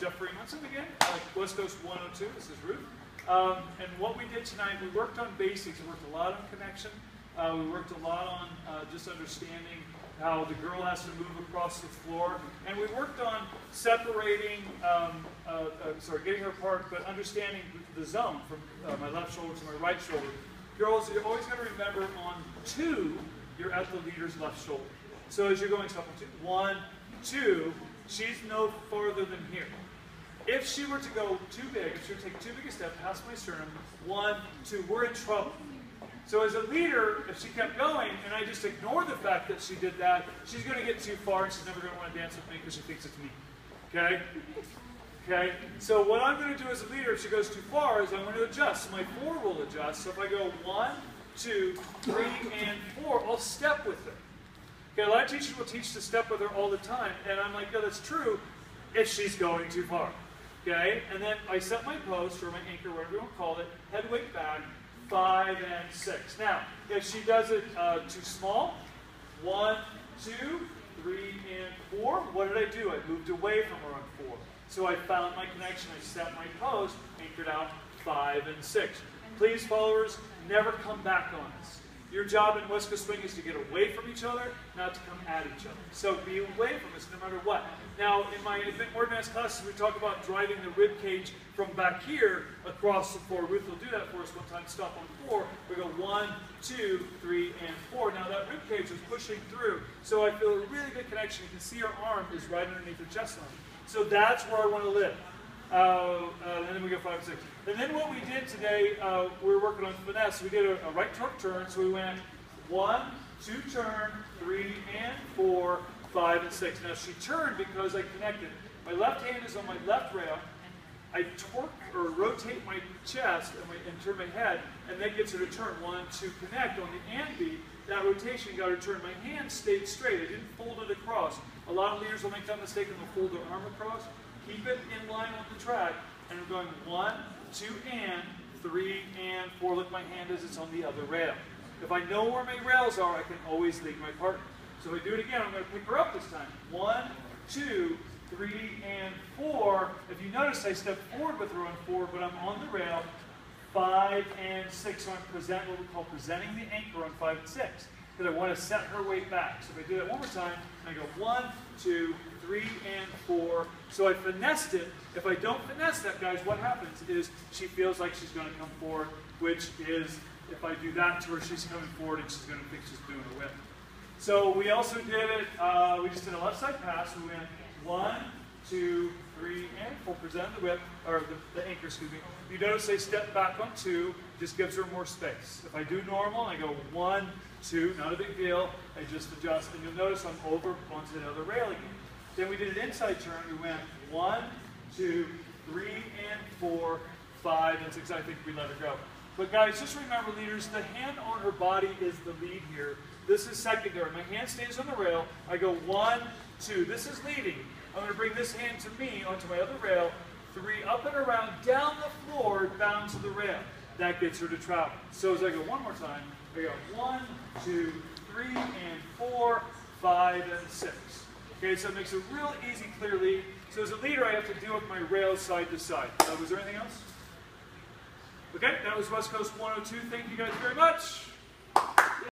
Jeff Freemanson again, West Coast 102. This is Ruth. And what we did tonight, we worked on basics. We worked a lot on connection. We worked a lot on just understanding how the girl has to move across the floor. And we worked on separating, getting her apart, but understanding the zone from my left shoulder to my right shoulder. Girls, you're always going to remember on 2, you're at the leader's left shoulder. So as you're going up on 1, 2, she's no farther than here. If she were to go too big, if she were to take too big a step past my sternum, 1, 2, we're in trouble. So as a leader, if she kept going and I just ignore the fact that she did that, she's going to get too far and she's never going to want to dance with me because she thinks it's me. Okay? Okay? So what I'm going to do as a leader if she goes too far is I'm going to adjust. So my 4 will adjust. So if I go 1, 2, 3, and 4, I'll step with her. Okay, a lot of teachers will teach to step with her all the time, and I'm like, yeah, that's true if she's going too far. Okay, and then I set my post, or my anchor, whatever you want to call it, head weight back, 5 and 6. Now, if she does it too small, 1, 2, 3, and 4, what did I do? I moved away from her on 4. So I found my connection, I set my post, anchored out 5 and 6. Please, followers, never come back on us. Your job in West Coast Swing is to get away from each other, not to come at each other. So be away from us no matter what. Now, in my more advanced classes, we talk about driving the rib cage from back here across the floor. Ruth will do that for us one time. Stop on 4. We go 1, 2, 3, and 4. Now that rib cage is pushing through, so I feel a really good connection. You can see her arm is right underneath her chest line. So that's where I want to live. And then we go 5 and 6. And then what we did today, we were working on finesse. We did a right torque turn, so we went 1, 2 turn, 3 and 4, 5 and 6. Now she turned because I connected. My left hand is on my left rail. I torque or rotate my chest and turn my head, and that gets her to turn. 1, 2, connect. On the and beat, that rotation got her to turn. My hand stayed straight. I didn't fold it across. A lot of leaders will make that mistake and they'll fold their arm across. Keep it in line with the track, and we're going 1, 2, and 3, and 4. Look, my hand as it's on the other rail. If I know where my rails are, I can always lead my partner. So if I do it again, I'm going to pick her up this time. 1, 2, 3, and 4. If you notice, I step forward with her on 4, but I'm on the rail. 5 and 6. So I'm what we call presenting the anchor on 5 and 6. Because I want to set her weight back. So if I do that one more time, I go 1, 2, 3, and 4. So I finessed it. If I don't finesse that, guys, what happens is she feels like she's going to come forward, which is, if I do that to her, she's coming forward and she's going to think she's doing a whip. So we also did it, we just did a left side pass. We went 1, 2, 3, and 4. Present the whip, or the anchor, excuse me. You notice I step back on 2, just gives her more space. If I do normal, I go 1, 2, not a big deal. I just adjust, and you'll notice I'm over onto the other rail again. Then we did an inside turn. We went 1, 2, 3, and 4, 5, and 6. I think we let her go. But guys, just remember, leaders, the hand on her body is the lead here. This is secondary. My hand stays on the rail. I go 1, 2. This is leading. I'm going to bring this hand to me onto my other rail. 3, up and around, down the floor, down to the rail. That gets her to travel. So as I go one more time, I go 1, 2, 3, and 4, 5, and 6. Okay, so it makes a real easy, clear lead. So as a leader, I have to deal with my rails side to side. Was there anything else? Okay, that was West Coast 102. Thank you guys very much.